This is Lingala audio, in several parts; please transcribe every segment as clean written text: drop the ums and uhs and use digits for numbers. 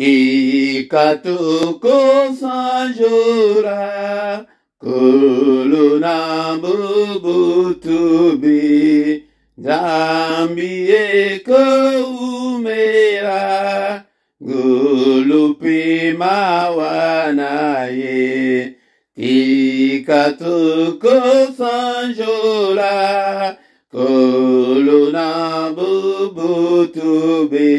Ikatuko sanjura kuluna bubutubi Zambi ko umera gulupi mawanaye Ikatuko sanjura kuluna bubutubi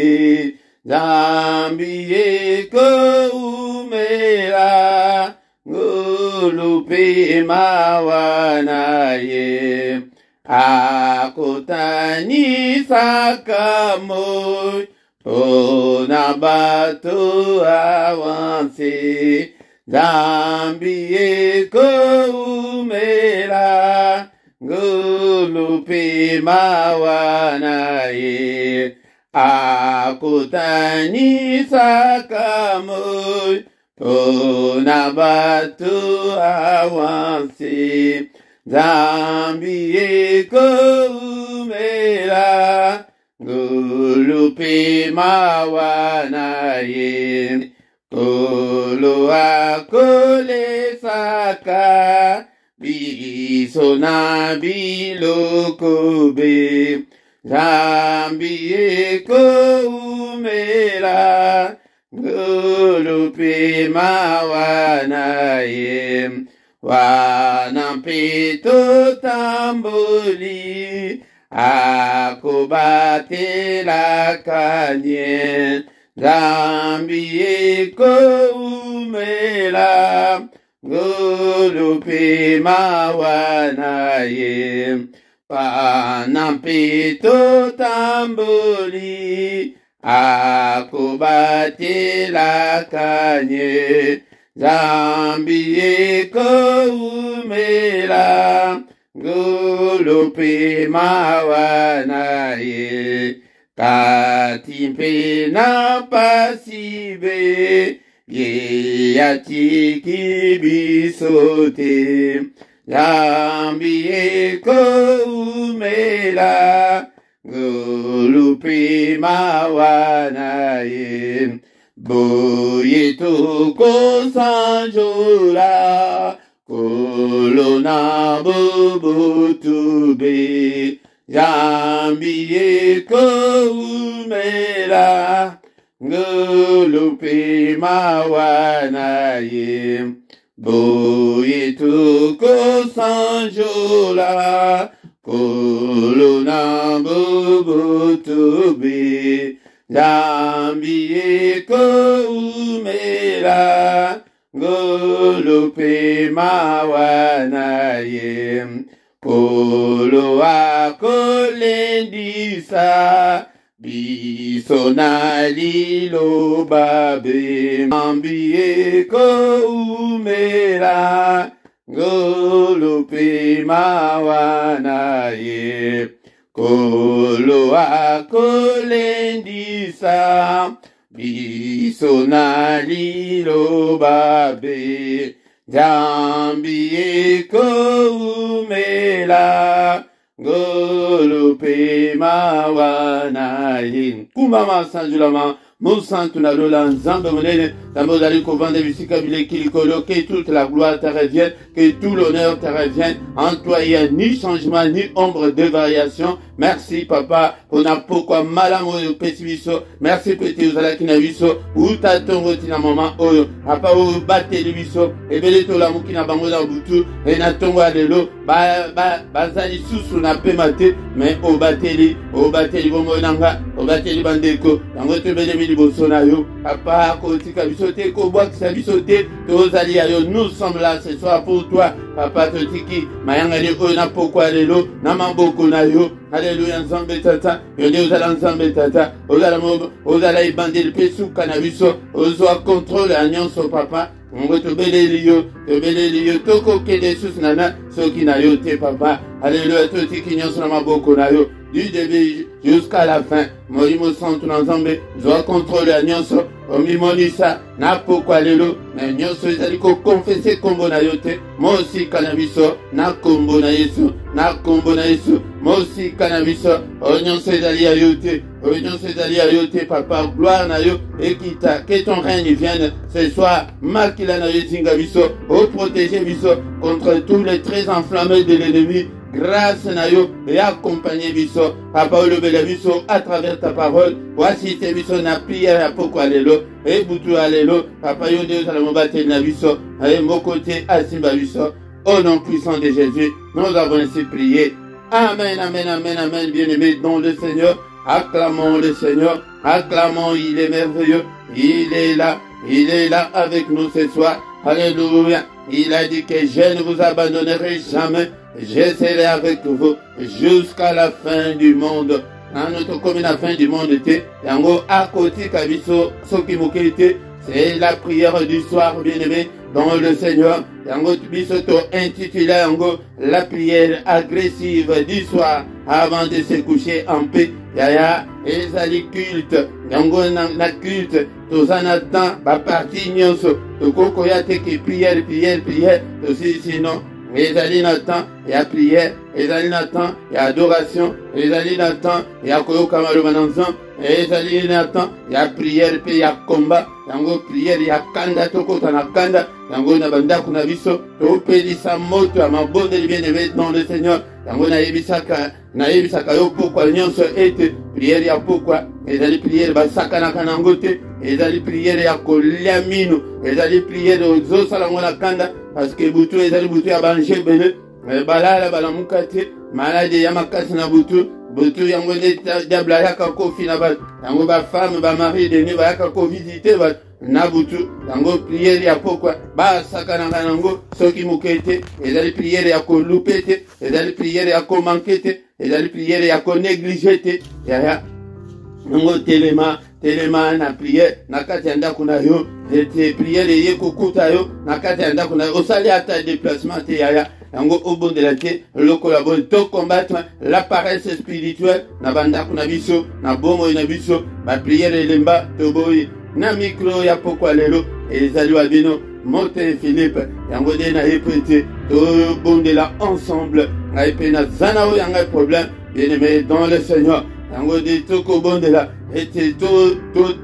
Zambi ko umera gulupi mawanaye Akutani sakamoy Onabatu avansi Zambi ko umera gulupi mawanaye Akutani sakamoy Onabatu avansi Zambi ko umera gulupi mawanaye Kolo akole saka Bisona bilokobe Zambi ko umera gulupi mawanaye Wanampito tamboli Akubate la kanye Zambi ko umera gulupi mawanaye Wanampito tamboli Akubate la kanye Zambi ko umera gulupi mawanaye Katimpe na pasibe Ye atiki bisote Zambi ko umera gulupi mawanaye Boye toko sanjura Kolona bubutube Zambi ko umera gulupi mawanaye Boye toko sanjura Kolona bubutube Zambi ko umera gulupi mawanaye Kolo akolendisa Bisona lilo babe Zambi ko umera gulupi mawanaye Kolo akolendisa Bisona lilo babe Zambi ko umera gulupi mawanaye Kumama sanjulama Monsanto na lola nzambe monene Tambo dali kovande visika bile kilikolo Que toute la gloire te revienne Que tout l'honneur te revienne En toi il n'y a ni changement ni ombre de variation Merci papa Pona pourquoi malamo yo pesi biso Merci petit uzalaki na biso Uta tongo tina mama oyo Papa oyo bateli biso Ebele to lamu kina bango na butu E na tongo alelo Bazali susu na pemate Mais o bateli bongo nanga O bateli bandeko Yango tebele mili bosona yo Papa kotika biso te Kobwakisa biso te Tozali ayo Nous sommes là ce soir pour toi Papa totiki Mayanga li oyo na pokwa lelo Na mamboko na yo Alléluia nzambe tata Yonde ozala nzambe tata Ozala ibandeli pesu kanabiso Ozwa contrôle anyonso papa Ngo tobeleli yo Toko kende sus nana Soki na yo te papa Alléluia totiki nyonso na maboko na yo du début jusqu'à la fin. Molimo santu ensemble, doit contrôler à nyonso, omimonisa, na pokwa lelo, mais nyonso ezali ko confesser kombo na yote, mosi kanabiso, na kombo na Yesu, na kombo na Yesu, mosi kanabiso, nyonso ezali ya yote, nyonso ezali ya yote, papa, gloire na yo, ekita, que ton règne vienne ce soir, makila na yo zinga biso, protéger biso contre tous les traits enflammés de l'ennemi. Grâce na yo et accompagner biso papa olobela biso à travers ta parole. Voici tes biso na prière à pourquoi lelo et butu alelo papa yo Dieu la mobate na biso et mon côté asimba biso au nom puissant de Jésus nous avons ainsi prié. Amen, amen, amen, amen. Bien-aimés dans le Seigneur, acclamons le Seigneur, acclamons, il est merveilleux, il est là avec nous ce soir. Alléluia. Il a dit que je ne vous abandonnerai jamais. Je serai avec vous jusqu'à la fin du monde. Notre commune la fin du monde était. Yango à côté kabiso soki mokete. C'est la prière du soir, bien-aimé, dans le Seigneur. Yango biso to intitulé yango la prière agressive du soir avant de se coucher en paix. Yaya ezali culte. Yango na culte. Tozana temps ba parti nyonso. Tokoko ya teke prière. Aussi sinon. Ezali na temps ya prière, ezali na temps ya adoration, ezali na temps ya koyoka maloba na nzambe, ezali na temps ya prière pe ya combat, yango prière ya kanda tokota na kanda, yango na bandako na biso topelisa moto ya mabonde bien-aimé dans le Seigneur, yango nayebisaka yo pourquoi nyonso ete prière ya pourquoi ezali prière basakanaka nango te, ezali prière ya kolia mino, ezali prière ozosala ngo na kanda parce que butu ezali butu ya banje bele balala balamukate malade ya makasi na butu yango nde diable ayaka kofi na bato yango bafemme bamari deni bayaka kovisite bato na butu yango priere ya pokwa basakanaka nango soki moke te ezali priere ya kolupe te ezali priere ya komanke te ezali priere ya konéglige te yaya yango telema na prière na kati ya ndako na yo ete prière ye kokuta yo na kati ya ndako na yo osali ata déplacement te yaya yango obondela te lokola boni to combattre la paresse spirituelle na bandako na biso na bomoi na biso ba prière elemba toboyi na micro ya pokwa lelo ezali wa bino Mote Philippe yango de na epete to bondela ensemble na epena zana o yanga problème bien-aimé dans le Seigneur yango de toko bondela ete to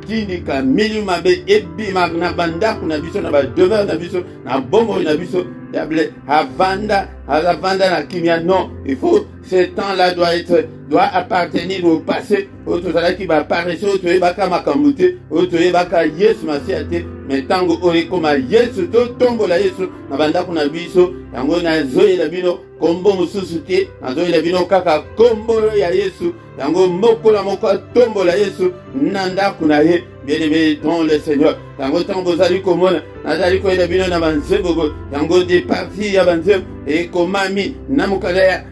tindika milieu mabe ebima na bandako na biso na ba demeure na biso na bomoi na biso diable avanda na kimia. Non, il faut ce temps-là doit appartenir au passé. Auto sala qui va apparaître auto ebaka makambute auto ebaka Yesu masiate mais tango orekoma Yesu to tombola Yesu na bandako na biso yango na zoe la bino kombo mususu te na zoe la bino kaka kombo ya Yesu yango mokola moko tombola Yesu nanda kuna ye bien-aimé dans le Seigneur yango tango zali komona nazali ko ela bino na banzebo yango de parti ya banzebo et komami na mukala ya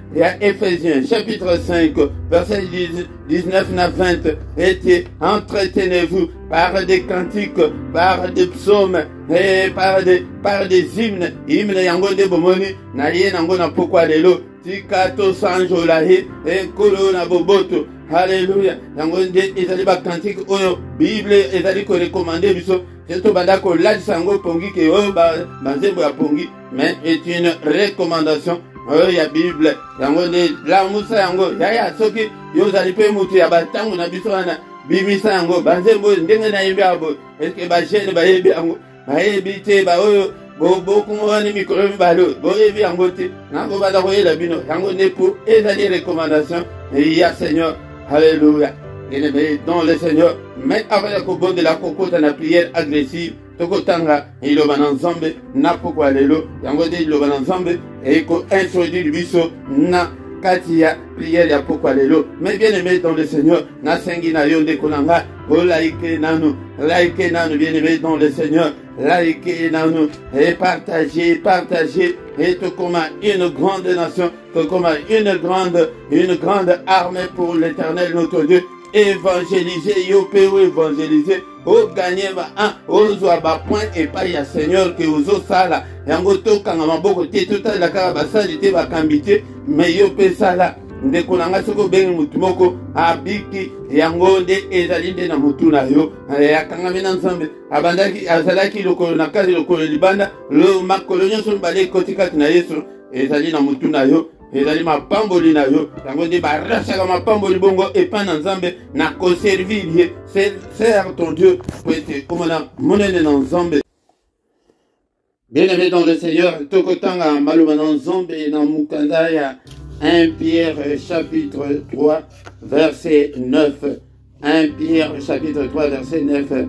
Ephésiens chapitre 5 verset 19 à 20 et entretenez-vous par des cantiques, par des psaumes et par des hymnes yango de bomoni na ye nango na pokwa lelo tikato sanjo la he e kolo na boboto. Alléluia. Yango de ezali ba cantique oyo Bible ezali ko recommander biso teto bandako la sango pongi ke oyo banzembo ya pongi mais est une recommandation oyo ya Bible yango de la musa yango yaya soki yo zali pe mutu ya batango na biso wana bimisa yango banzembo ndenge na yembe abo eske ba jeune ba yebi yango ba yebi te ba oyo beaucoup wani mikolo balo boyebi yango te nango bada ko yela bino yango ne pour ezali recommandation et ya Seigneur. Alléluia. Bien-aimé dans le Seigneur, mais avec le bon de la cocotte na prière agressive, tokotanga iloba na nzambe na pokwa lelo yango de iloba na nzambe et ko introduire biso na kati ya prière ya pokwa lelo. Mais bien-aimé dans le Seigneur, na sengi na yo ndeko nanga like nanu bien-aimé dans le Seigneur, like nanu et partagez et tout comme une grande nation, tout comme une grande armée pour l'Éternel notre Dieu. Évangéliser, yo peut évangéliser, au gagner au zoa ba point et pas ya Seigneur que aux sala yango to kanga maboko te tout la kara basali te ba kambite mais yo peut sala ndeko nanga soko bengi mutu moko abiki yango nde ezali nde na mutu na yo akangami na nzambe abandaki azalaki lokolo na kati lokolo libanda lo makolo nyonso mibale ekoti kati na Yesu ezali na mutu na yo ezali mapamboli na yo yango nde barachaka mapamboli bongo epai na nzambe na koservir ye sers ton Dieu po ete omona monene na nzambe. Bien-aimé dans le Seigneur, tokotanga maloba na nzambe na mukanda ya 1 Pierre chapitre 3 verset 9. 1 Pierre chapitre 3 verset 9.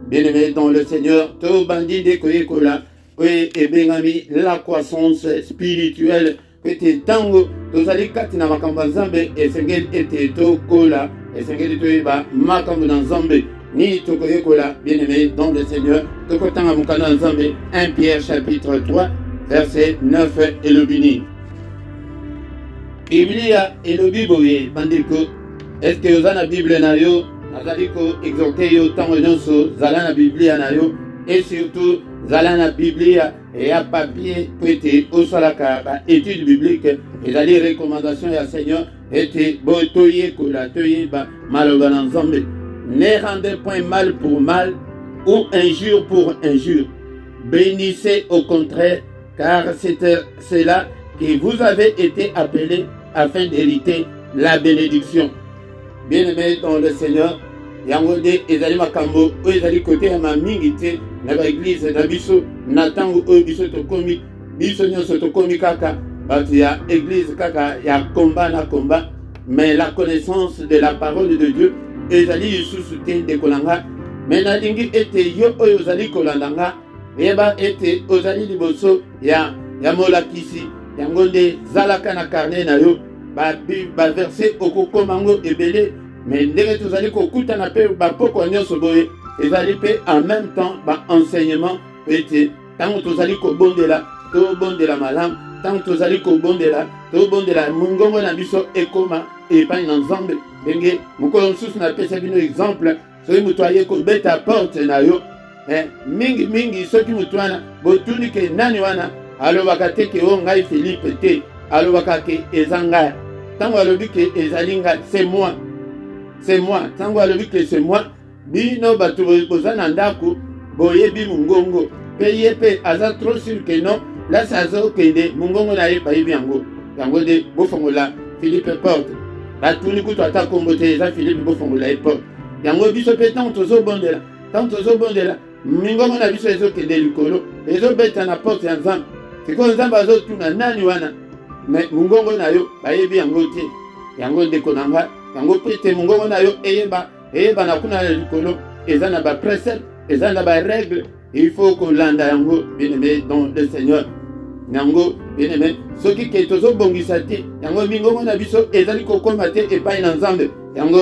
Bien-aimé dans le Seigneur, to bandi de koyekola oui et bengami la croissance spirituelle que tango tozali kati na makambo nzambe esengeli ete tokola esengeli toyeba makambo na nzambe ni tokoyekola. Bien-aimé dans le Seigneur, tokotanga mukanda nzambe 1 Pierre chapitre 3 verset 9 et le bini. Biblia elobi boye bandiko est-ce que oza na Bible na yo nazali ko exhorter yo tango nyonso zala na Biblia na yo et surtout zala na Biblia et à papier pour ete osalaka ba étude biblique ezali recommandation ya Seigneur ete botoye kola toyeba maloba na nzambe. Ne rendez point mal pour mal ou injure pour injure, bénissez au contraire car c'est là que vous avez été appelés afin d'hériter la bénédiction. Bien-aimés dans le Seigneur, yango nde ezali makambo oyo ezali kote ya mamingi te na baeglise na biso na ntango oyo biso nyonso tokomi kaka bato ya église kaka ya komba na komba, mais la connaissance de la parole de Dieu ezali lisusu te ndeko na nga. Mais nalingi ete yo oyo ozali kolanda nga yeba ete ozali liboso ya molakisi yango nde zalaka na carnet na yo baverset okokomango ebele, mais ndenge tozali kokutana mpe bapoko nyonso boye ezali mpe en même temps baenseignement ete ntango tozali kobondela tobondela malamu, ntango tozali kobondela tobondela mongongo na biso ekoma epai na nzambe. Ndenge mokolo mosusu napesa bino exemple soki moto aye kobeta porte na yo mingi soki moto wana botuni ke nani wana alobaka te ke o ngai Philippe te, alobaka ke eza ngai. Tango alobi ke ezali ngai c'est moi tango alobi ke c'est moi bino bato boza na ndako boyebi mongongo pe ye pe aza trop sûr ke non place azokende mongongo na ye bayebi yango nde bofongola Philippe porte batuni kutu ata kombo te eza Philippe bofongola ye porte yango biso mpe ntango tozobondela mingongo na biso ezokende likolo ezobeta na porte ya nzambe sikoyo nzambe azotuna nani wana mais mongongo na yo bayebi yango te yango ndeko na nga yango mpe te mongongo na yo eyeba na kuna na likolo eza na baprecept eza na barègle il faut kolanda yango. Bien-aimé dans le Seigneur yango bien-aimé soki ke tozobongisa te yango mingongo na biso ezali kokoma te epai na nzambe yango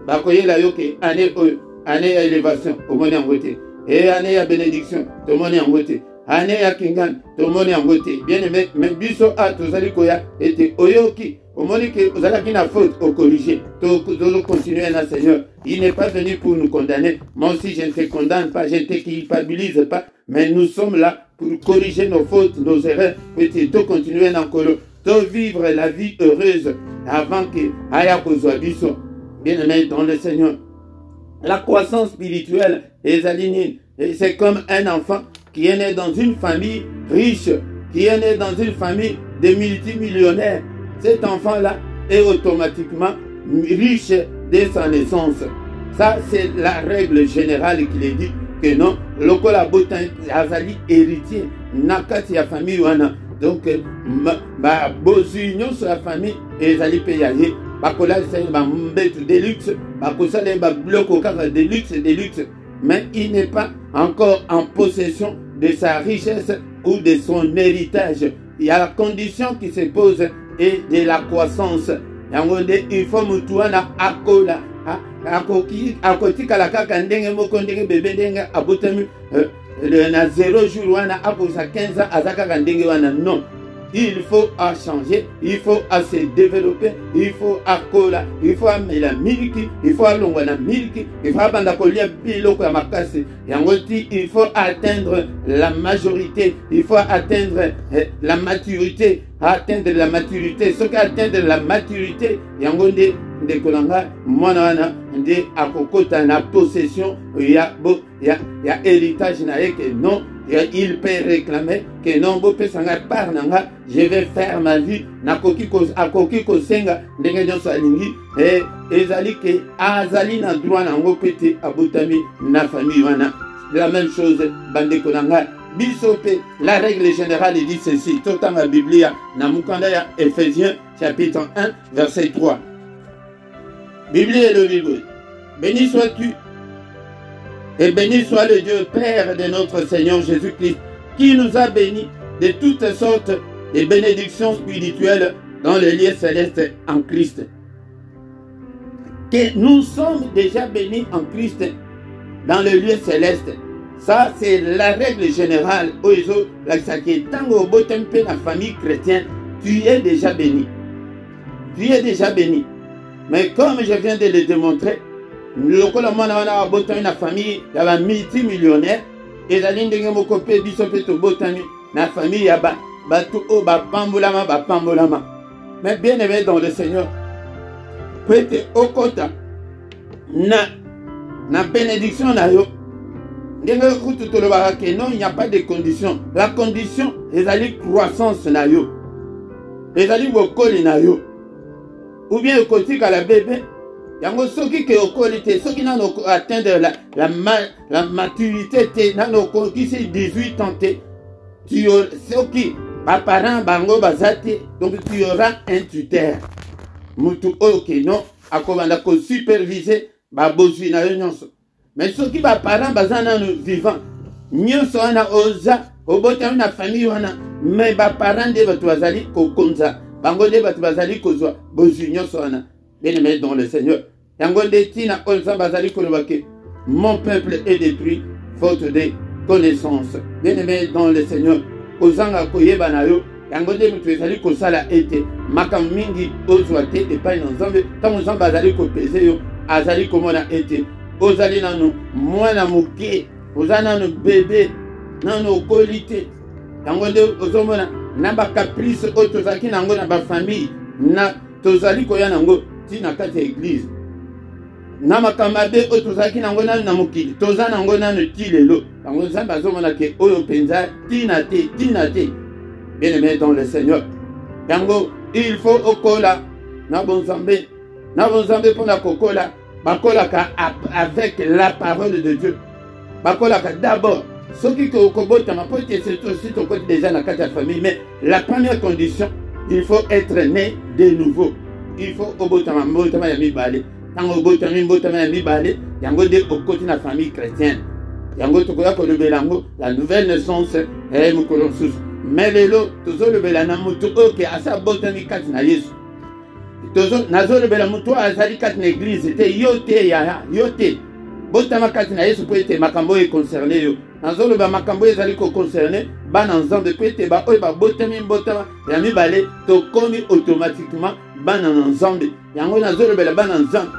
bakoyela yo ke année oyo année ya élévation omoni yango te e année ya bénédiction tomoni yango te, année ya kingani tomoni yango te. Bien-aimé mais biso tozali koya ete oyoki omoni ke ozalaki na faute ocorrigé tozo continuer na Seigneur. Il n'est pas venu pour nous condamner. Moi aussi je ne te condamne pas, je ne te culpabilise pas, mais nous sommes là pour corriger nos fautes, nos erreurs, pour continuer dans le vivre la vie heureuse avant que aya kozwa biso. Bien-aimé dans le Seigneur, la croissance spirituelle est alignée. C'est comme un enfant qui est né dans une famille riche, qui est né dans une famille de multimillionnaires. Cet enfant-là est automatiquement riche dès sa naissance. Ça, c'est la règle générale qui le dit que non, lokola botan azali héritier nakati ya famille wana. Donc bozu nyonso ya famille ezali pe yaye bakola ba mbetu de luxe, bakosala ba bloko kaka de luxe, mais il n'est pas encore en possession de sa richesse ou de son héritage. Il y a la condition qui se pose et de la croissance. Il faut mutuana akola akotikala kaka ndenge moko ndenge bebe ndenge abotami na 0 jour wana aposa 15 ans azaka ndenge wana non. il faut à changer, il faut à se développer, il faut à cola, il faut à la miliki, il faut à l'ongwana miliki, il faut à bandakolia biloko ya makasi. Yangoti, il faut atteindre la majorité, il faut atteindre la maturité, atteindre la maturité. Ce qui atteindre la maturité, yangonde de kolanga mwana wana nde akokota na possession ya héritage na yeke non. Il peut réclamer que non, je vais faire ma vie. Akoki kosenga ndenge nyonso alingi ezali ke azali na droit na ngo pete abotami na famille wana. La même chose bandeko nanga bisope. La règle générale dit ceci. Tout dans la Bible na mukanda ya Ephésiens chapitre 1 verset 3. Bible est le livre. Béni sois-tu. Et béni soit le Dieu Père de notre Seigneur Jésus-Christ, qui nous a bénis de toutes sortes de bénédictions spirituelles dans les lieux célestes en Christ. Que nous sommes déjà bénis en Christ dans les lieux célestes. Ça, c'est la règle générale. La famille chrétienne, tu es déjà béni. Tu es déjà béni. Mais comme je viens de le démontrer, lokola mwana wana abotami na famille ya ba multimillionnaire ezali ndenge moko pe biso pe tobotami na famille ya batu o bapambolama. Mais bien aimé dans le Seigneur, peut-être okota na bénédiction na yo ndenge kutu tolobaka ke non, il n'y a pas de condition. La condition ezali croissance na yo, ezali bokoli na yo, ou bien okotika la bébé. Yango soki ke okoli te, soki nano atteindre la maturité te, nano koki se 18 ans te, soki ba parents bango bazate, donc tu auras un tuteur. Mutu oke non, akobanda ko superviser ba bozwi na yo nyonso. Mais soki ba parents bazana no vivant, nyonso wana oza, obotami na famille wana, mais ba parents de batu bazali ko konza, bango de batu bazali kozwa bozwi nyonso wana. Bien-aimé dans le Seigneur. Mon peuple est détruit faute de connaissance. Bien-aimé dans le Seigneur. Ozanga koyeba na yo. Yangonde mutu ezali kosala ete makambo mingi ozwa te epai na Nzambe. Tango Nzambe azali kopesa yo, azali komona ete ozali nanu mwana moke, ozali nanu bébé, nanu okoli te. Yangonde ozomona na ba caprice oyo tozalaki nango na ba famille, na tozali koya nango tina kati ya église. Na makamabe oyo tozalaki nango nanu na mokili, toza nango nanu ti lelo. Yango Nzambe azomona ke oyo penza tina te. Bien-aimé dans le Seigneur. Yango, il faut okola na bonzambe pour la kokola, bakolaka avec la parole de Dieu. Bakolaka d'abord. Ce qui okobota ma pote c'est aussi ton côté déjà na kati ya famille, mais la première condition, il faut être né de nouveau. Il faut obotama ya mibale. Tango obotama ya mibale, yango de okoti na famille chrétienne. Yango tokoya ko lebelango la nouvelle naissance est mukolosus. Mais lelo tozo lebela na mutu oke asa botami kati na Yesu. Tozo nazo lebela mutu azali kati na église te yote. Botama kati na Yesu po ete makambo e concerné yo. Nazo leba makambo ezali ko concerné bana Nzambe po ete ba oyo ba botami mbotama ya mibale to komi automatiquement bana Nzambe. Yango nazo lebela bana Nzambe.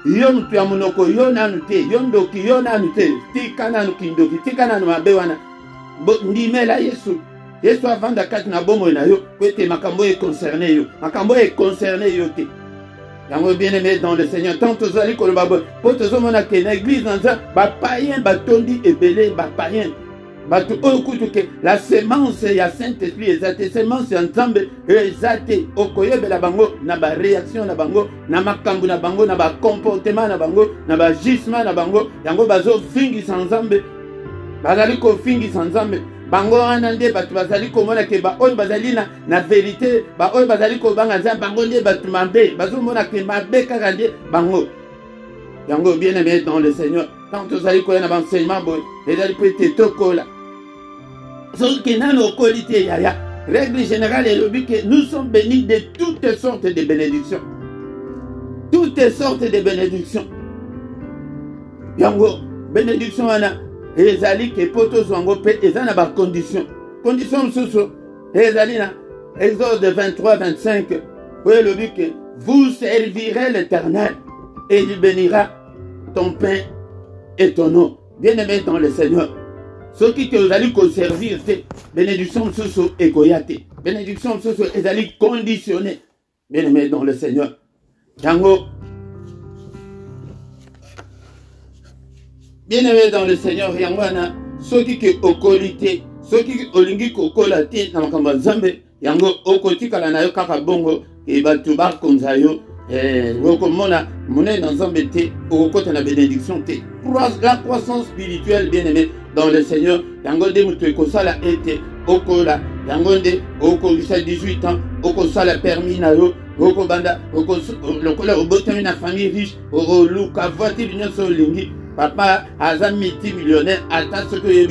Yo mutu ya monoko yo nanu te, yo ndoki yo nanu te, tika nanu kindoki, tika nanu mabe wana. Ndimela Yesu. Yesu avanda kati na bomo na yo, kwete makambo e concerné yo. Makambo e concerné yo te. Yango bien-aimé dans le Seigneur, tant tozali ko loba po tozomona ke na église nanza ba païen batondi ebele ba païen. Batu okutu ke la semence ya Saint-Esprit ezate, semence ya Nzambe ezate, okoyebela bango na ba réaction na bango, na makambo na bango, na ba comportement na bango, na ba gisement na bango, yango bazo fingi sans Nzambe. Bazali ko fingi sans Nzambe. Bango wana nde batu bazali komona ke ba oyo bazali na vérité, ba oyo bazali ko banga Nzambe, bango nde batu mabe, bazomona ke mabe kaka nde bango. Yango bien-aimé dans le Seigneur, tant tozali ko na enseignement boy, ezali peut tokola. Ce qui n'a nos qualités, yaya. Règle générale est le but que nous sommes bénis de toutes sortes de bénédictions. Toutes sortes de bénédictions. Yango, bénédiction wana, ezali ke poto zwango pe ezana ba condition. Condition soso, ezali na Exode 23, 25. Oui, le but que vous servirez l'Éternel et il bénira ton pain et ton eau. Bien-aimé dans le Seigneur. Ceux qui vous allez conserver, c'est bénédiction sous et koyate. Bénédiction sous et allez conditionner. Bien-aimé dans le Seigneur. Yango. Bien-aimé dans le Seigneur, Yangwana, ceux qui ont qualité, ceux qui ont lingi kokolate, na makamba zambe, yango okoti kala na yo kaka bongo, et batuba konzayo, mona, mona dans zambe te, okote na bénédiction te. La croissance spirituelle, bien-aimé dans le Seigneur, yango de mutu ekosala ete, okola, yango de, okolisa 18 ans, okosala permis na yo, oko banda, lokola obotami na famille riche, oko luka voiture nyonso lingi. Papa, Azam multimillionnaire, attend ce que il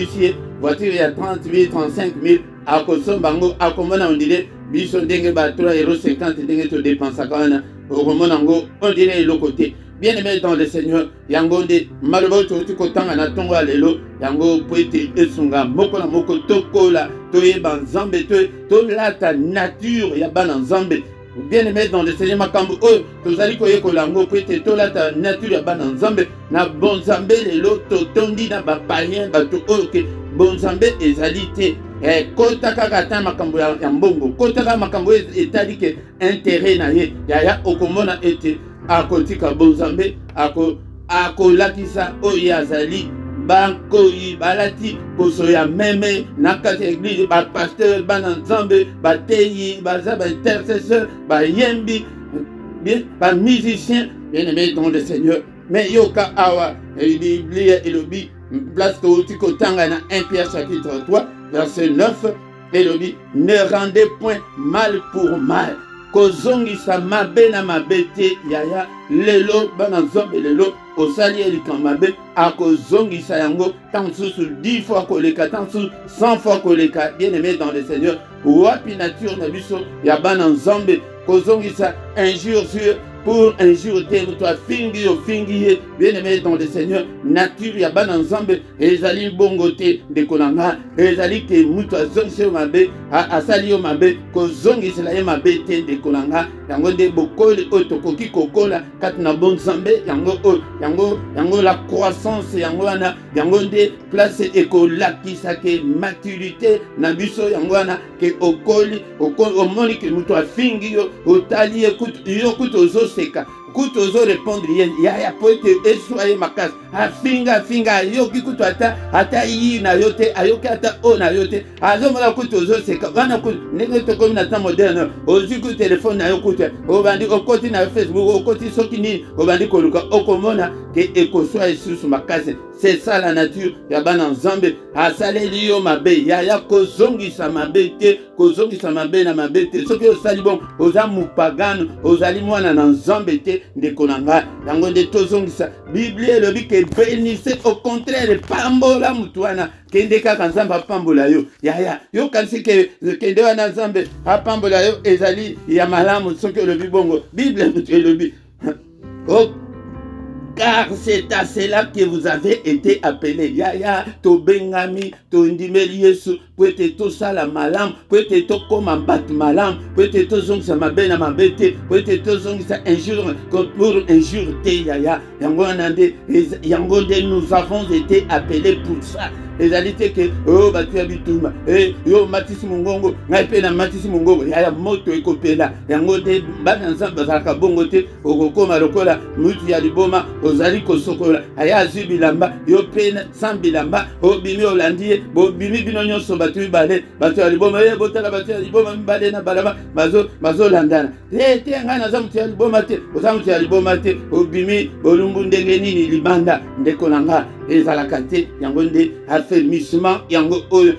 voiture il y a 30 000, 35 000, à Kosom Bango, à comment on dirait, Bison Dengue, 3,50 €, Dengue, tu dépenses à Kana, au Romonango, on dirait l'autre côté. Bien aimé dans le Seigneur, Yango de Malabo, tu kotanga na tongo alelo, Yango poete esunga, moko na moko tokola, toye ban zambe, to la ta nature, yaban zambe. Bien aimé dans le Seigneur Makambo, oh, tozali koye kolango, poete tola ta nature yaban zambe, na bon zambe lelo, totondi na ba païen, bato oke, bon zambe ezalite. Kota kaka makambo ya mbongo, kota kaka makambo etali ke intérêt na ye, yaya okomona ete akotika bonzambe akolakisa oyo azali bankoyi balati poso ya meme na kati ya église bapasteur bana nzambe bateyi baza baintercesseur bayembi bien bamusicien bien-aimé dans le Seigneur. Mais yoka awa Biblia elobi place kotanga na 1 Pierre chapitre 3 verset 9 elobi ne rendez point mal pour mal. Kozongisa mabe na mabete yaya lelo bana nzambe lelo osali elikamabe akozongisa yango tansusu 10 fois koleka tansusu 100 fois koleka. Bien-aimé dans le Seigneur, wapi nature na biso ya bana nzambe kozongisa un jour sur pour un jour toi fingi o fingi. Bien-aimé dans le Seigneur, nature ya bana nzambe ezali bongote de konanga ezali ke mutu azongise mabe asali yo mabe kozongisa la mabe te de konanga yango de bokoli otokoki kokola kat na bon nzambe yango la croissance yango wana yango de place ekolakisa ke maturité na biso yango wana ke okoli omoni ke mutu afingi yo otali yo kuto seka kuto zo répondre ya poete eswaye makasi afinga yoki kuto ata yi na yote ayoki ata o na yote azomala kuto zo seka wana kuto ndenge tokomi na temps moderne ozi ku téléphone na yo kuto obandi okoti na Facebook okoti soki nini obandi koluka okomona ke ekoswa esusu makasi. C'est ça la nature ya bana nzambe asaleli yo mabe ya kozongisa mabe te kozongisa mabe na mabe te soki osali bon oza mupagano ozali mwana na nzambe te ndeko na ngai yango nde tozongisa. Biblia elobi ke bénissez, au contraire pambola mutu wana kende kaka nzambe apambola yo yaya yo kanisi ke kende wana nzambe apambola yo ezali ya malamu soki elobi bongo. Biblia elobi car c'est à cela que vous avez été appelés. Yaya, to bengami, to ndimeli yesu, pwete to sala malam, pwete to koma bat malam, pwete to zong sa mabena mabete, pwete to zong sa un jour, pour un jour te yaya. Yangonde, nous avons été appelés pour ça. Les alités que, oh, batu abituma, yo, matisi mungongo, ngaipe na matisi mungongo, yaya moto ekopela, yangonde, bananzam bazaka bongote, okokoma lokola, mutu ya liboma, ozali kosokola, aya azu bilamba, yo pena, sans bilamba, obimi olandie, bobimi bino nyonso batu ibale, batu ya liboma, botala batu ya liboma, mbale na balaba, bazo landana. Te ngana za mutu ya liboma te, oza mutu ya liboma te, obimi, bolumbu ndenge nini libanda, ndeko nanga, ezalaka te, yangonde, affermissement, yango oyo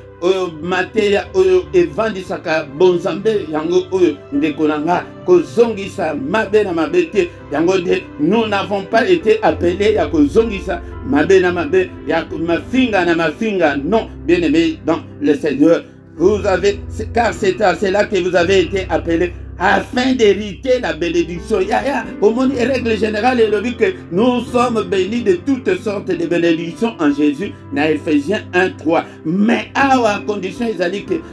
mateya oyo evandisaka bonzambe yango oyo ndeko nanga kozongisa mabe na mabe te yango de nous n'avons pas été appelés ya kozongisa mabe na mabe ya mafinga na mafinga. Non, bien aimé dans le Seigneur, vous avez, car c'est là que vous avez été appelés afin d'hériter la bénédiction. Au monde, règle générale, il dit que nous sommes bénis de toutes sortes de bénédictions en Jésus, dans Ephésiens 1:3. Mais à condition,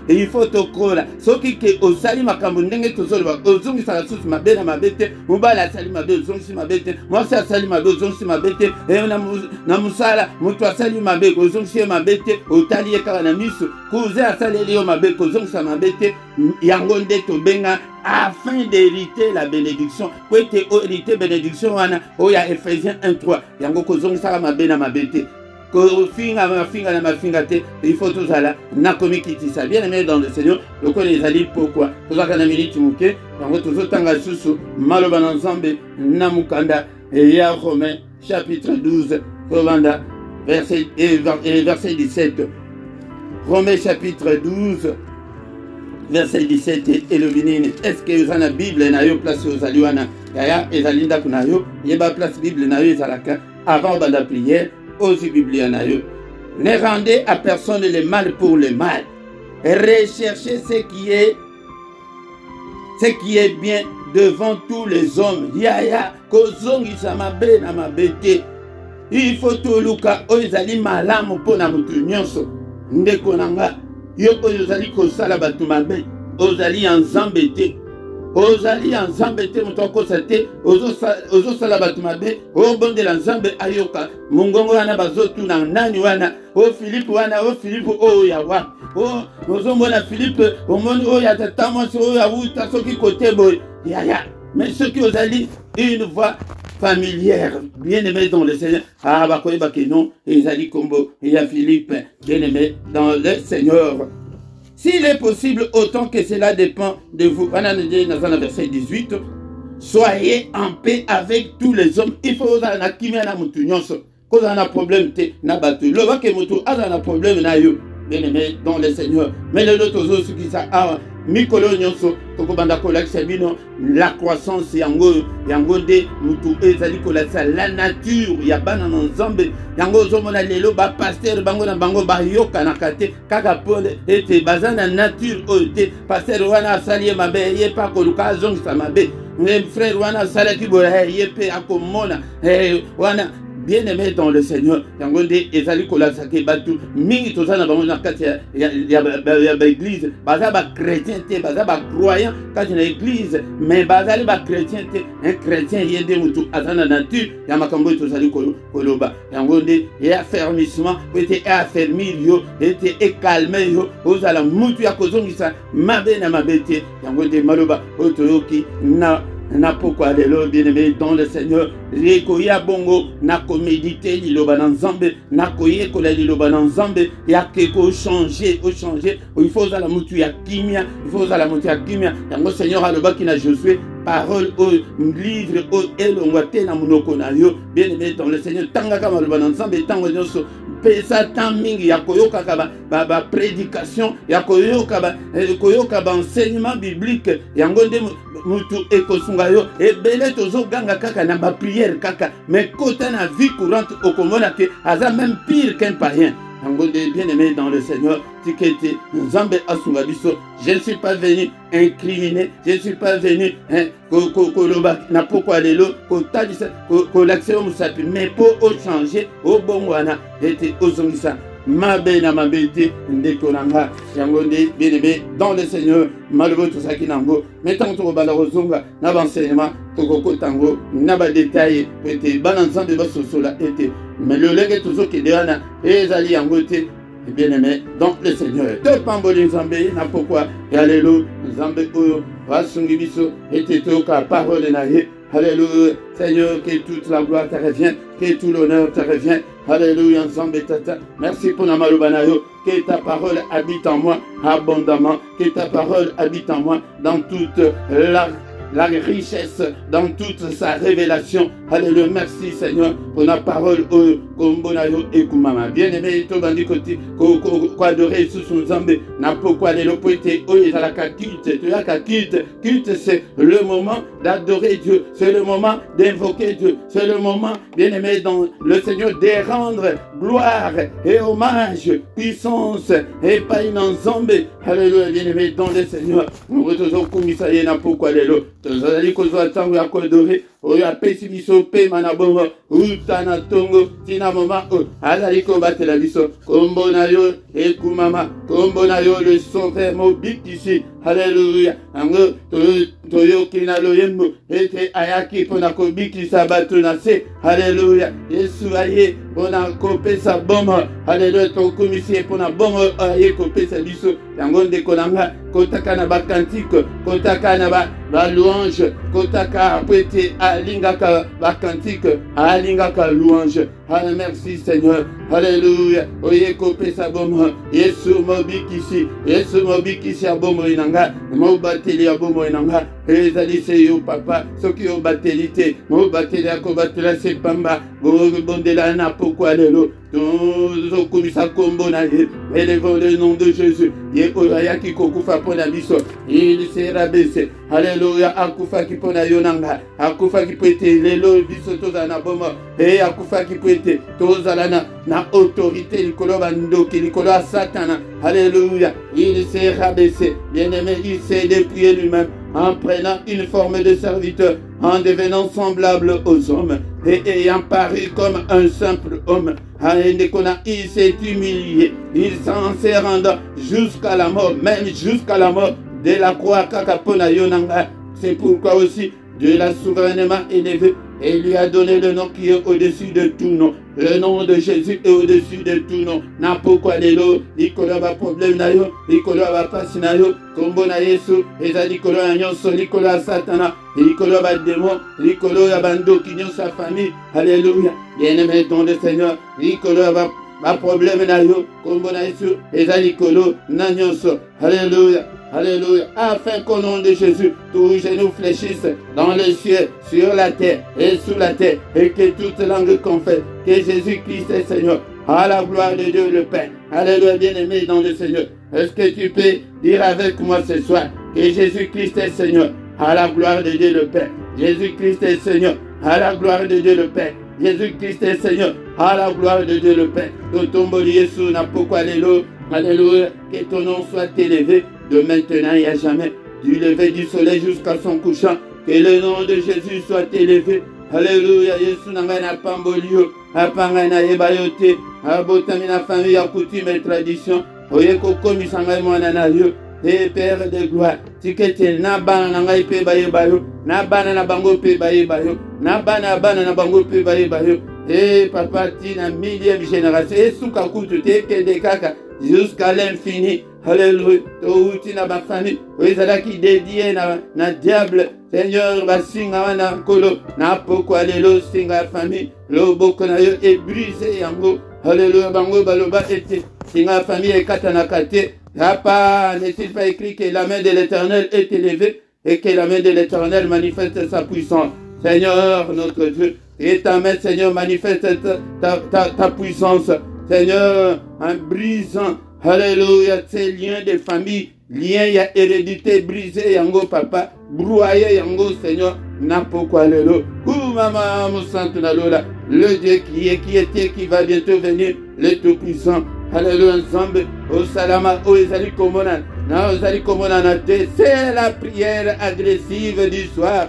il faut te croire. Ce qui est au salut, ma cambondenge, tout seul, aux hommes, ça la source, ma belle, ma bête, ou bas la salut, ma belle, aux hommes, si ma bête, moi, ça salut, ma belle, aux hommes, si ma bête, et on a Namusala, moi, salut, ma bête, aux hommes, si ma bête, au talier, caranamis, cousin, à salut, ma bête, aux hommes, ça ma bête, yangonde, tobenga, afin d'hériter la bénédiction. Pour hériter la bénédiction, il y a Ephésiens 1:3. Yango kozong sala mabena mabete. Ko finga na finga te. Il faut tout ça là. Na komi kitisa. Bien aimé dans le Seigneur. Le ko les ali pourquoi? Pour ça kana minute muke. Yango toujours tanga susu. Maloba ensemble na mukanda. Et ya Romains chapitre 12. Kovanda verset 17. Romains chapitre 12. Verset 17 et le binine. Est-ce que vous avez la Bible na yo place aux aliwana? Yaya ezalinda kunayo. Yeba place Bible na yo ezalaka avant la prière aux Bibliens na yo. Ne rendez à personne le mal pour le mal. Recherchez ce qui est bien devant tous les hommes. Yaya kozongi samabe na mabete. Il faut tout luka oizali malamu pona mutu nyonso. Ndeko nanga. Yoko ozali kosala bato mabe, ozali ensemble te, ozali ensemble te, mutoko sate, ozosala bato mabe, obondela ensemble ayoka, mungongo wana bazotu na nani wana, o Philippe wana, o Philippe o yawa, o ozomona Philippe, omoni o ya tata mwasi o ya wuta soki kote boy, yaya, mais ceux qui ozali une voix familière, bien-aimé dans le Seigneur. Ah, bakoye bakeno, Ezali Kombo, et ya Philippe, bien-aimé dans le Seigneur. S'il est possible, autant que cela dépend de vous. On a dit dans le verset 18, soyez en paix avec tous les hommes. Il faut que vous ayez un problème, na batu. Le va que mutu a un problème na yo, bien-aimé dans le Seigneur. Mais le autre aussi qui ça a mikolo nyonso tokobanda kolakisa bino la croissance yango de mutu ezali kolakisa la nature ya bana na nzambe yango zomona lelo ba pasteur bango na bango ba yoka na kate kaka pole ete bazana nature ote pasteur wana asali mabe ye pa koluka zongisa mabe frère wana salaki bo ye pe akomona wana bien-aimé dans le Seigneur, yangonde ezali kolakisa ke batu mingi tozana bango na kati ya l'église, baza ba chrétien te, baza ba croyant kati na église, mais bazali ba chrétien te, un chrétien yende mutu azana nature ya makambo tozali koloba. Yangonde et affermissement, ete affermir yo, ete calmer yo, ozala mutu ya kozongisa mabe na mabete, yangonde maloba otoyoki na pourquoi lelo bien-aimé dans le Seigneur rekoya bongo na comédité liloba na nzambe na koye kola liloba na nzambe ya keko changer il faut la mutu ya kimia yango Seigneur alobaki na Josué parole au livre au elongwate na munoko na yo bien-aimé dans le Seigneur tanga kama liloba na nzambe tango nyonso pesa tamingi ya koyoka ba prédication ya koyoka ba enseignement biblique yango nde mutu ekosunga yo ebele tozoganga kaka na ba prière kaka mais kota na vie courante okomona ke aza même pire qu'un païen. Yango de bien-aimé dans le Seigneur tikete nzambe asunga biso. Je ne suis pas venu incriminer, je ne suis pas venu koloba na pourquoi lelo kotalisa kolakse musapi mais pour changer au bon wana ete ozongisa mabe na mabete ndeko nanga yango nde bien-aimé dans le Seigneur malgré tout ça qui nango mettons to bala rozonga na enseignement tokoko tango na ba détail ete balançant de basosola ete mais le lege toujours qui deana ezali yango te bien-aimé dans le Seigneur te pamboli nzambe na pourquoi ya lelo nzambe oyo basungi biso ete toka parole na ye. Alléluia, Seigneur, que toute la gloire te revienne, que tout l'honneur te revienne. Alléluia, ensemble, tata. Merci pour la malobanayo. Que ta parole habite en moi abondamment. Que ta parole habite en moi dans toute la richesse dans toute sa révélation. Alléluia, merci Seigneur pour la parole Kombonayo et Kumama. Bien-aimé, tout bandi côté, quoi adorer sous son zambé, n'a pas quoi aller le poété, à la culte, tu as la culte, c'est le moment d'adorer Dieu, c'est le moment d'invoquer Dieu, c'est le moment, bien-aimé, dans le Seigneur, de rendre gloire et hommage, puissance et pas une ensemble. Alléluia, bien-aimé, dans le Seigneur, nous retrouvons comme ça y est, n'a pas quoi aller le, nous allons qu'on soit tant à quoi adorer. Oya pesi biso pe manabongo utana tongo tina mama azali ko batela biso kombo na yo ekumama kombo na yo le sauveur mobile ici. Alléluia ango toyo kina loyembo ete ayaki pona ko biki sabatu na se. Alléluia Yesu aye pona ko pesa bomo. Alléluia to komisi pona bomo aye ko pesa biso yango ndekolanga kotaka na bakantike kotaka na ba louange kotaka pete alingaka bakantike alingaka louange. Merci Seigneur. Alléluia oye ko pesa bomo Yesu mobikisi Yesu mobikisi abomo inanga mo bateli abomo inanga ezali se yo papa soki yo bateli te mo bateli akobatela se pamba go bondela na pourquoi lelo to komisa kombo na ye élevons le nom de Jésus ye oya ki kokufa pona biso il sera baissé. Alléluia akufa ki pona yonanga akufa ki pete lelo biso toza na bomo et akufa ki pete toza na autorité likolo bandoki likolo a Satan. Alléluia il sera baissé. Bien-aimé, il s'est dépouillé lui-même en prenant une forme de serviteur, en devenant semblable aux hommes et ayant paru comme un simple homme. Il s'est humilié, il s'en s'est rendu jusqu'à la mort, même jusqu'à la mort de la croix Kakapona Yonanga. C'est pourquoi aussi Dieu l'a souverainement élevé et lui a donné le nom qui est au-dessus de tout nom. Le nom de Jésus est au-dessus de tout nom. N'a pourquoi les lots, Nicolas va problème na yo, Nicolas va passer na yo, Kombo na Yesu, Eza Nicolas na nyonso, Nicolas Satana, Nicolas va démon, Nicolas va bando qui nyonso sa famille. Alléluia. Bien-aimé dans le Seigneur, Nicolas va problème na yo, Kombo na Yesu, Eza Nicolas na nyonso. Alléluia. Alléluia. Afin qu'au nom de Jésus, tous genoux fléchissent dans le ciel, sur la terre et sous la terre, et que toute langue confesse que Jésus-Christ est Seigneur, à la gloire de Dieu le Père. Alléluia, bien-aimé dans le Seigneur. Est-ce que tu peux dire avec moi ce soir que Jésus-Christ est Seigneur, à la gloire de Dieu le Père. Jésus-Christ est Seigneur, à la gloire de Dieu le Père. Jésus-Christ est Seigneur, à la gloire de Dieu le Père. Alléluia, que ton nom soit élevé de maintenant et à jamais, du lever du soleil jusqu'à son couchant, que le nom de Jésus soit élevé. Alléluia, Yesu nangana pambolio, apangana yebayote, abotamina famille, à coutume et tradition, oyeko komisanga mwana na yo, et Père de gloire, tikete na bana nangai pe baye bayo, na bana na bango pe baye bayo, na bana na bango pe baye bayo, et papa tina millième génération, et souka kutu te kende kaka, jusqu'à l'infini. Alléluia. Touti na ba famille. Oizala qui dédié na diable. Seigneur, ba singa na kolo. Na pourquoi lelo singa famille. Lo boko na yo est brisé yango. Alléluia. Bango baloba ete. Singa famille est katana kate. Papa, n'est-il pas écrit que la main de l'Éternel est élevée et que la main de l'Éternel manifeste sa puissance. Seigneur, notre Dieu. Et ta main, Seigneur, manifeste ta puissance. Seigneur, en brisant, alléluia, ces liens de famille, liens, il y a hérédité brisée, yango papa, brouillé, yango Seigneur, n'a pourquoi le lot. Maman, mon saint Nalola, le Dieu qui était, qui va bientôt venir, le Tout-Puissant. Alléluia, ensemble, au salama, au ezali komona, na ezali komona na te, c'est la prière agressive du soir.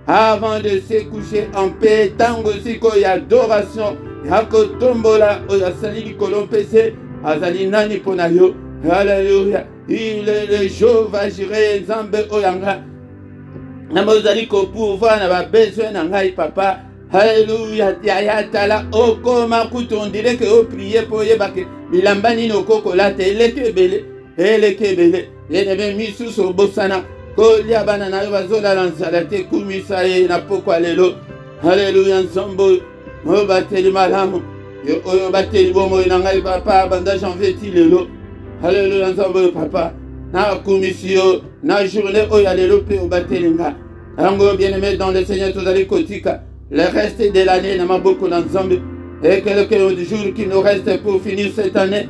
Avant de se coucher en paix, tango siko y adoration, yako tombola, oyasali likolo pese, azali nani ponayo, alléluia, il est le Jéhovah Jireh, Nzambe oyanga, namozali ko pouvoir na ba besoin na ngai papa, alléluia, ya tala, okoma kutu, on dirait que o prier pour yebake, bilambani no koko late, eleke bele, yenebe misu so bosana, Kolia banana bazola lanzalate kumisa ye na pokwa lelo. Alléluia nzombo. Mo bateli malamu. Yo oyo bateli bomo ngai papa banda janvier ti lelo. Alléluia nzombo papa. Na kumisio na journée oyo lelo pe o bateli nga. Ango bien-aimé dans le Seigneur, tous allez kotika. Le reste de l'année, n'a beaucoup d'ensemble. Et quelques jours qui nous restent pour finir cette année,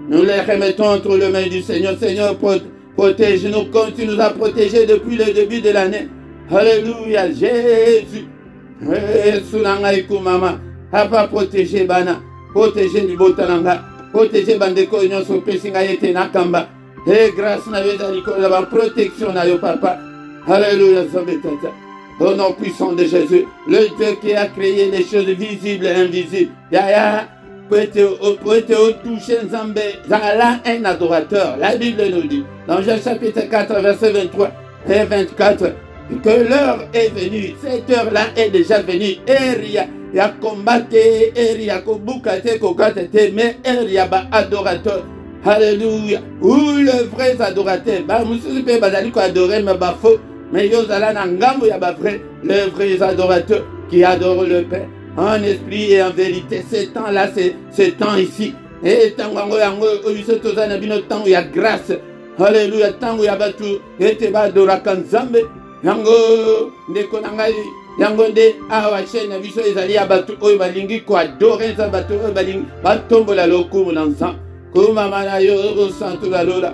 nous les remettons entre les mains du Seigneur. Seigneur, protège-nous comme tu nous as protégés depuis le début de l'année. Alléluia, Jésus. Jésus, maman. Papa, protégez Bana. Protégez Libotananga. Protégez Bandeko Union sur Pessinga Yete Nakamba. Et grâce à la protection na yo papa. Alléluia, Zambetata. Au nom puissant de Jésus, le Dieu qui a créé les choses visibles et invisibles. Yaya, pour être touché Zambé, Zala un adorateur. La Bible nous dit, dans Jean chapitre 4, verset 23 et 24, que l'heure est venue. Cette heure-là est déjà venue. Eria, ya combattre, Eria, kobukate, kokate, mais Eria, ba adorateur. Alléluia. Où le vrai adorateur, bah, monsieur peut bazali ko adorer, mais bah faux. Mais yo zala na ngambo ya ba vrai, les vrais adorateurs qui adorent le Père en esprit et en vérité. Ce temps-là, c'est ce temps ici. Et tango yango, oyiso tozana bino tango ya grâce. Alléluia, tango ya batu, ete ba adora kanzambe. Yango ndeko nangai, yango nde awa chaîne biso ezali ya batu oyo balingi ko adorer za batu oyo balingi batombola lokumu na nzambe. Kuma mana yo santu la lola.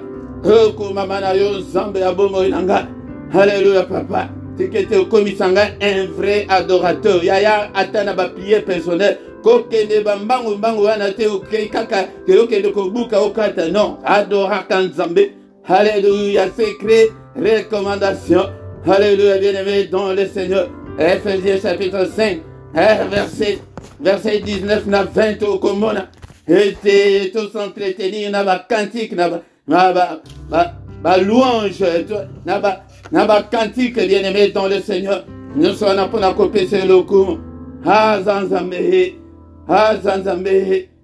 Kuma mana yo zambe ya bomo inanga. Alléluia papa. Tikete komisanga un vrai adorateur. Yaya atana ba prière personnelle. Kokende bambangu mbangu wana te okei kaka ke okende kobuka okata non. Adora kanzambe. Alléluia, secret recommandation. Alléluia, bien-aimé dans le Seigneur. Ephésiens chapitre 5, verset 19 na 20 au commune. Et tous s'entretenir na ba cantique na ba louange na ba cantique bien-aimé dans le Seigneur. Nous sommes pour la copie sur le coup. Zanzambe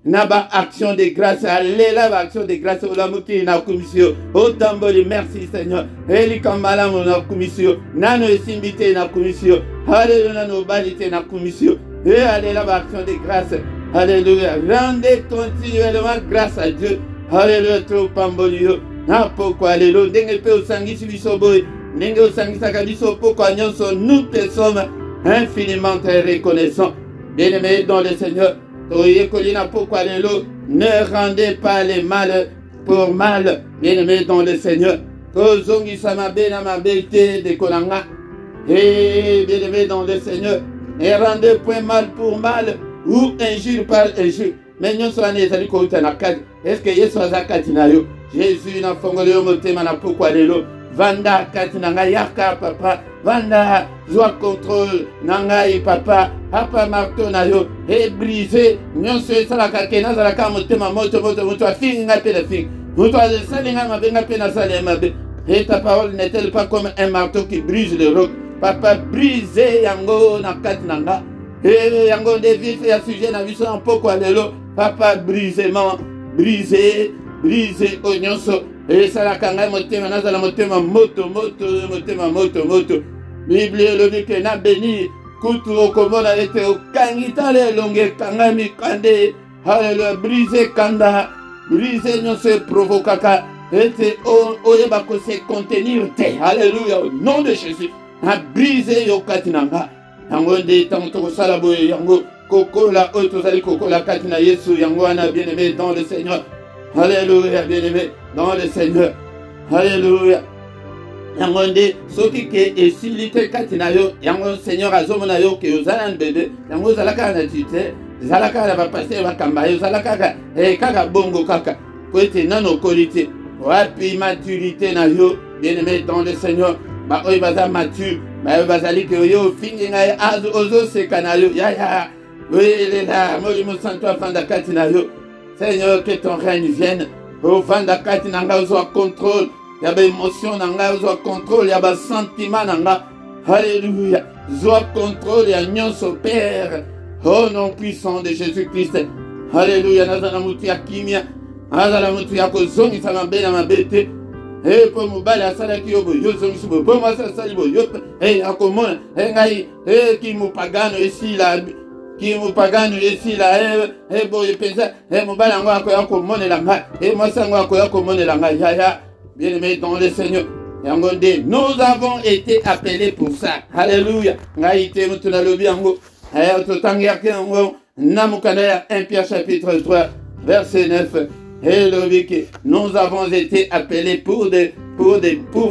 na ba action de grâce. Allez là ba action de grâce au lamuki na commission. Au tamboli merci Seigneur. Eli kamala na commission. Nano esimbité na commission. Alléluia no balité na commission. Et allez là ba action de grâce. Alléluia. Rendez continuellement grâce à Dieu. Alléluia. Trop pambolio. Na pourquoi alléluia. Ndenge pe osangisi biso boy. Ndenge osangisa kabiso pourquoi nous te sommes infiniment reconnaissants. Bien-aimés dans le Seigneur. Toye kolina pourquoi alléluia. Ne rendez pas les mal pour mal. Bien-aimés dans le Seigneur. Kozongi sama bena ma belté de kolanga. Et bien-aimés dans le Seigneur. Et rendez point mal pour mal. Ou injure par injure. Mais nous sommes allés à la carte. Est-ce que Yesu a katina yo? Jésus n'a fongolé au motema na pourquoi lelo. Vanda katina nga yaka papa. Vanda joie contrôle nangai papa. Papa marteau na yo. Et brisé. Nous sommes à la kakena za la motema moto finga pe la fing. Moto a salinga ma benga pe na salema be. Et ta parole n'est-elle pas comme un marteau qui brise le roc? Papa brisé yango na katina nga. Et yango de vif et à sujet na viso en pourquoi lelo papa brisement brisé onyonso et ça la kanga motema na la motema moto Bible le dit que na béni kutu okomona ete okangita le longue kanga mi kande alléluia brisé kanda brisé nyonso provokaka ete oyeba ko se contenir te alléluia au nom de Jésus a brisé yo katinanga. Yango nde tanto kosala boye yango kokola oyo tozali kokola kati na Yesu yango wana bien-aimé dans le Seigneur. Alléluia bien-aimé dans le Seigneur. Alléluia. Yango nde soki ke esilite kati na yo yango Seigneur azomona yo ke ozala bébé yango zalaka na tite zalaka na bapasteur bakamba yo zalaka kaka bongo kaka po ete nano kolite wapi maturité na yo bien-aimé dans le Seigneur. Ba oyo baza mature ba oyo bazali ke yo fingi ngai ozo sekana yo ya oui là moi santo afanda kati na yo Seigneur que ton règne vienne au vanda kati na ngai ozo contrôle ya ba émotion na ngai ozo contrôle ya ba sentiment na ngai alléluia zo contrôle ya nyonso Père au nom puissant de Jésus-Christ alléluia nazana mutu ya kimia nazana mutu ya kozongisa mabe na mabete. Et pour me balayer à ça, qui est au bout, pour moi, ça, et à comment, et qui me pagane ici, là, qui me pagane ici, là, et bon, je pense, et mon bal en quoi, comment est la main, et moi, ça, quoi, comment est la main, ya, bien aimé dans le Seigneur, Nous avons été appelés pour ça. Alléluia. 1 Pierre chapitre 3, verset 9. Nous avons été appelés pour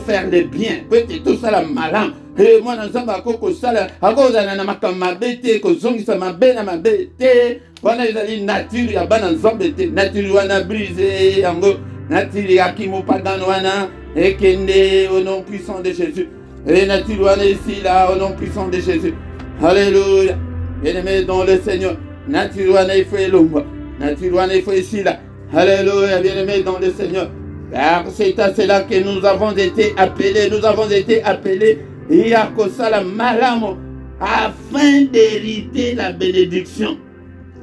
faire le bien. Peut-être tout ça la malin. Et moi, nous avons ça à cause de la makamabete, que zongisa mabena mabete. Wana izali nature ya bana nzambete, nature wana brisé, yango nature ya kimopagano wana ekende au nom puissant de Jésus. Et nature wana ici là au nom puissant de Jésus. Alléluia. Bien-aimé dans le Seigneur. Nature wana il faut l'ombre. Nature wana il faut ici là. Alléluia, bien-aimé dans le Seigneur. Car c'est à cela que nous avons été appelés. Nous avons été appelés. Il y a que ça la malamo. Afin d'hériter la bénédiction.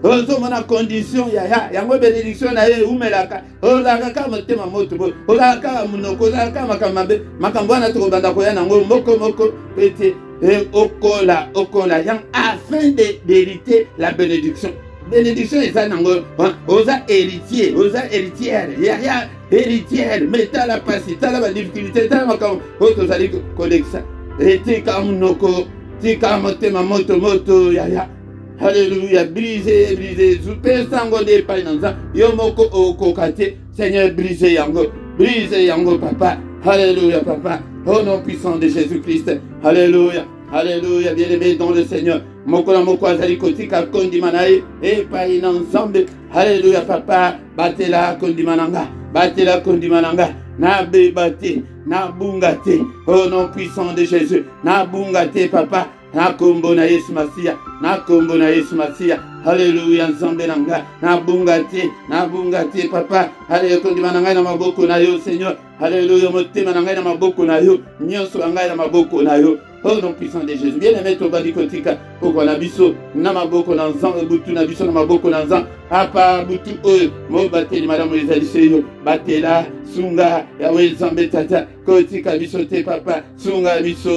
Ozo mona condition ya yango bénédiction na ye umelaka. Ozaka motema moto. Ozaka munoko, ozaka makambe. Makambo na to banda ko ya nango moko pete et okola yang afin d'hériter la bénédiction. Bénédiction est ça nango. Oza héritier, oza héritière. Ya héritière, mais t'as la passe, t'as la difficulté, t'as la makambo. Ozo zali kolexa. Et kamunoko, tika motema moto ya. Alléluia, brisé, zupe sango de painanza, yomoko okokate, Seigneur brisé yango papa, alléluia papa, au nom puissant de Jésus-Christ, alléluia, alléluia, bien-aimé dans le Seigneur, moko azali kotika kondimanae, et painanzambe, alléluia papa, batela kondimananga, na bebate, na bungate, au nom puissant de Jésus, na bungate papa, na kombo na Yesu Masia, Alléluia, nzambe nanga, na bungate papa, Alléluia, kondima nanga na maboko na yo Seigneur, Alléluia, motema nanga na maboko na yo, nyonso nanga na maboko na yo, au nom puissant de Jésus. Bien aimé tobali kotika, poko na biso, na maboko na nzambe butu na biso na maboko na nzambe, apa butu oyo, mo bateli madame ezali seyo, batela, sunga, yawe nzambe tata, kotika biso te papa, sunga biso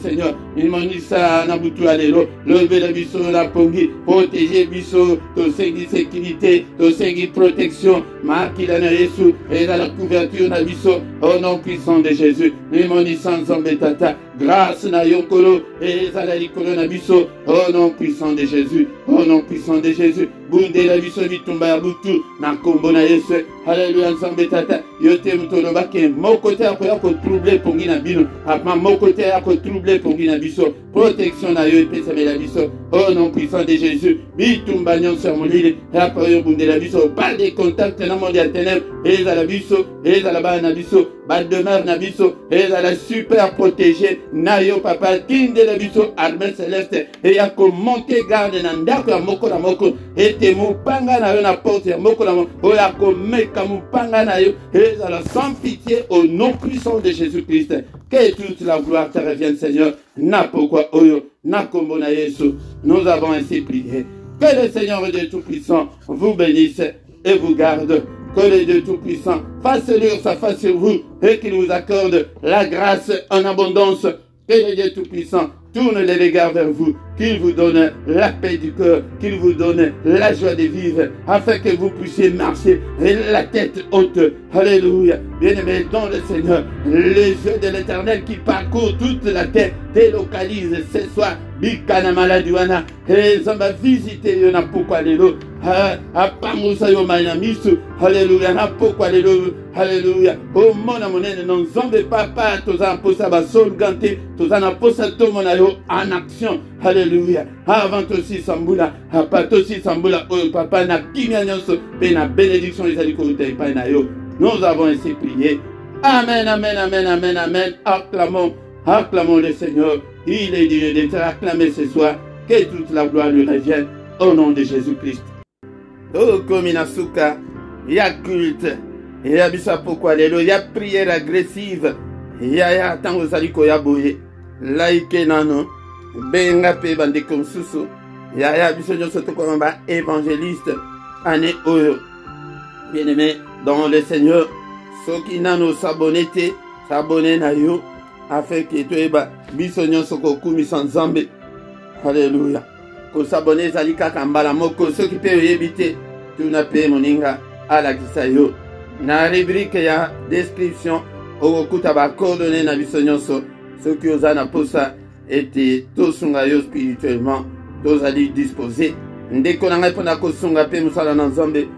Seigneur, imonisa na butu alelo, lobela biso na pongi, protéger biso, tosengi sécurité, tosengi protection, makila na Yesu, et dans la couverture na biso, au nom puissant de Jésus, imonisa nzambe tata, grâce na yokolo, et zala likolo na biso, au nom puissant de Jésus, au nom puissant de Jésus, bunde la biso bitumba ya butu, na kombo na Yesu, alléluia nzambe tata, yote mutolo bake, mokote yako troublé pour na bino, apma mokote yako troublé pour na biso, protection na yo epesa la biso, au nom puissant de Jésus, bitumba nyonso ya molili, yako yo bunde la biso, pas de contact na monde ya ténèbres, et à la biso, et à la bas na biso, bas demeure na biso, et à la super protégé, na yo papa, kinde la biso, armée céleste, et yako monter garde na ndako ya moko na moko, et te mupanga na yo na porte ya moko na moko, yako meka mupanga na yo, et à la sans pitié, au nom puissant de Jésus-Christ, que toute la gloire te revienne Seigneur, na pourquoi oyo, na kombo na Yesu, nous avons ainsi prié. Que le Seigneur Dieu Tout-Puissant vous bénisse et vous garde. Que le Dieu Tout-Puissant fasse luire sa face sur vous et qu'il vous accorde la grâce en abondance. Que le Dieu Tout-Puissant tourne les regards vers vous, qu'il vous donne la paix du cœur, qu'il vous donne la joie de vivre, afin que vous puissiez marcher la tête haute. Alléluia. Bien-aimé dans le Seigneur, les yeux de l'Éternel qui parcourent toute la terre délocalise ce soir. Bikana maladuana, et zamba visiter yona pourquoi lelo, apamusa yo manamisu, alléluia, na pourquoi lelo, alléluia, oh mon amonene, non zombe papa, toza posa ba sol gante, toza na posa to monayo en action, alléluia, avant aussi sambula, apato aussi sambula, oh papa na kimia nyonso, pe na bénédiction les aliko utei pa na yo, nous avons ainsi prié, amen, amen, amen, amen, amen, acclamons le Seigneur. Il est digne d'être acclamé ce soir. Que toute la gloire lui revienne au nom de Jésus-Christ. Oh, comme inasuka, il y a culte, il y a bisa pourquoi il y a prière agressive, il y a tango saliko ya boye, laïke nano, benga pe bande comme susu, il y a bisa nyoso to komba évangéliste, ane oyo. Bien-aimé dans le Seigneur, ceux qui nano s'abonnete, s'abonner na yo, afin que tu eba biso nyonso kokumi sanzambe. Alléluia. Ko s'abonner zalika kambala moko ceux qui peuvent éviter tu na pe moninga ala kisayo. Na rubrique ya description okokuta ba coordonnées na biso nyonso soki oza na posa ete tosunga yo spirituellement tozali disposé ndeko na ngai mpona kosunga mpe mosala na nzambe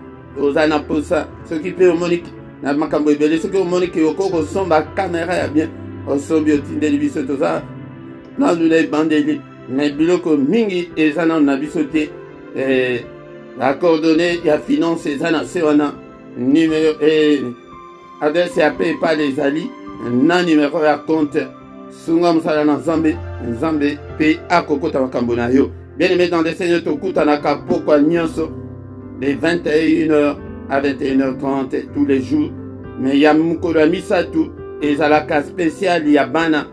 oza na posa soki mpe omoni na makambo ebele soki omoni ke okoki kosomba kamera ya bien osombi otindeli biso toza nalula ebandeli me biloko mingi eza nano na biso te bacoordonné ya finance eza na se wana numero adresse ya paypal ezali na numero ya compte sunga mosala na nzambe nzambe mpe akokota makambo na yo bien aimé dans le Seigneur tokutanaka pokwa nyonso de 21h à 21h30 tous les jours mais ya mokolo ya misatu ezalaka spécial ya bana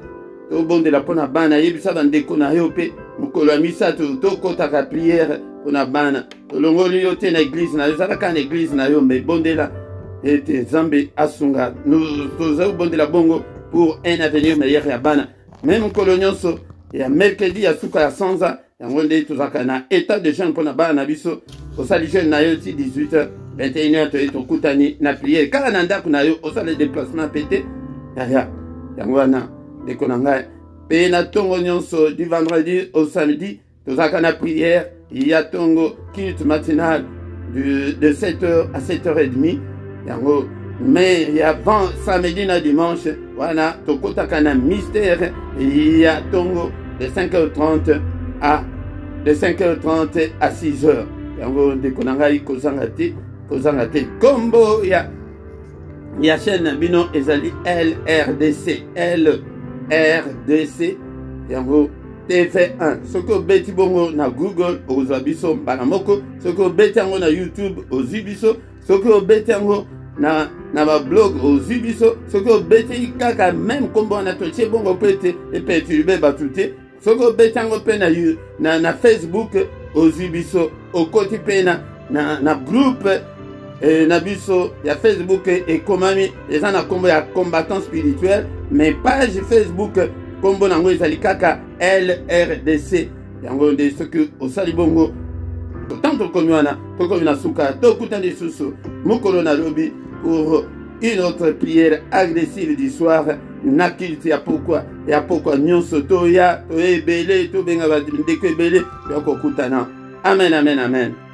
tobondela mpona bana yebisa bandeko na yo mpe mokolo ya misatu tokotaka priere mpona bana tolongoli yo te na eglize na yo ezalaka na eglize na yo me bondela ete nzambe asunga tozali kobondela bongo pour un avenir meilleur ya bana me mokolo nyonso ya mercredi ya suka ya sanza yango nde tozalaka na état de jeune mpona bana na biso osali jeune na yo ti 18h 21h toye tokutani na priere kala na ndako na yo osala déplacement mpe te yaya yango wana ndeko na ngai mpe na ntongo nyonso du vendredi au samedi tozalaka na priere ya ntongo culte matinal de 7h à 7h30 yango mais avant samedi na dimanche wana tokotaka na mystère ya ntongo de 5h30 à 6h yango ndeko na ngai kozanga te kombo ya chaîne bino ezali LRDC yango TV1 soki obeti bongo na Google okozwa biso mbala moko soki obeti yango na YouTube ozwi biso soki obeti yango na bablog ozwi biso soki obeti kaka même kombo wana totie bongo mpe ete eperturbe bato te soki obeti yango mpe na Facebook ozwi biso okoti mpe na groupe na biso ya Facebook ekomami eza na kombo ya combattant spirituel mais page Facebook kombo nango ezali kaka LRDC yango nde soki osali bongo tant tokomi wana tokomi na suka tokutani lisusu mokolo na lobi pour une autre prière agressive du soir na culte ya pokwa nyonso toya ebele tobenga bandeko ebele tokokutana amen amen amen.